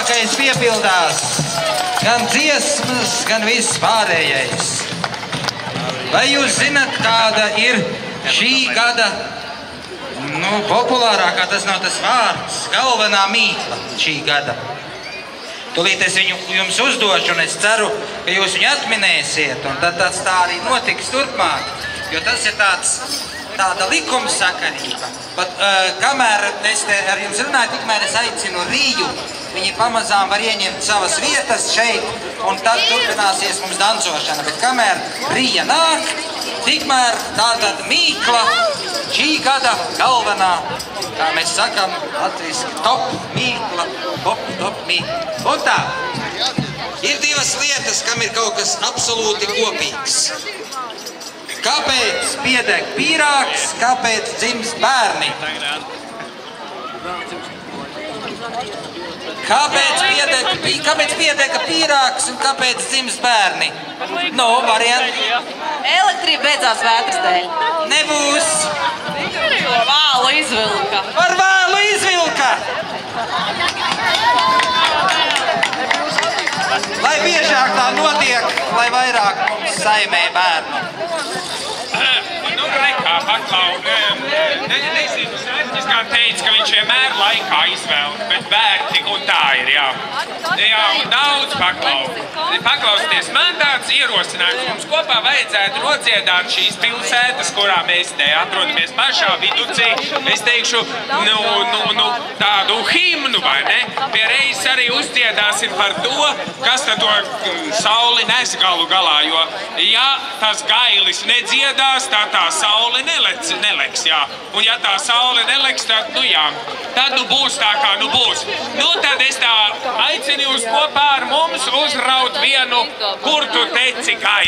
labākais piepildās. Gan dziesmas, gan viss pārējais. Vai jūs zināt, kāda ir šī gada, populārākā, tas nav tas vārds, galvenā mīkla šī gada? Tūlīt es viņu jums uzdošu, un es ceru, ka jūs viņu atminēsiet, un tad tā arī notiks turpmāk, jo tas ir tāda likumsakarība. Pat kamēr es te ar jums runāju, tikmēr es aicinu Riju. Viņi pamazām var ieņemt savas vietas šeit, un tad turpināsies mums dancošana. Bet kamēr Rija nāk, tikmēr tātad mīkla, šī gada galvenā, kā mēs sakam, latviski, top mīkla, top mīkla. Un tā, ir divas lietas, kam ir kaut kas absolūti kopīgs. Kāpēc piedeg pīrāgs, kāpēc dzimst bērni? Kāpēc piedega pīrāgs un kāpēc dzimst bērni? Varianti. Elektrība beidzās vētras dēļ. Nebūs. Vālu izvilka. Par vēlu izvilka. Lai biežāk tā notiek, lai vairāk mums saimē bērnu. Kā paklau, nezinu, Sēķis kā teica, ka viņš vienmēr laikā izvēl, bet bērni un tā ir, jā. Jā, un daudz paklau. Paklausieties, man tāds ierosinājums, mums kopā vajadzētu nodziedāt šīs pilsētas, kurā mēs te atrodamies pašā viducī. Es teikšu, tādu himnu, vai ne? Pie reizes arī uzdziedāsim par to, kas tad to sauli nes galu galā, jo, ja tas gailis nedziedās, tā saule neleks, jā. Un ja tā saule neleks, tad, tad būs tā, kā būs. Tad es tā aicinu jūs kopā ar mums uzraut vienu, kur tu teci gaili.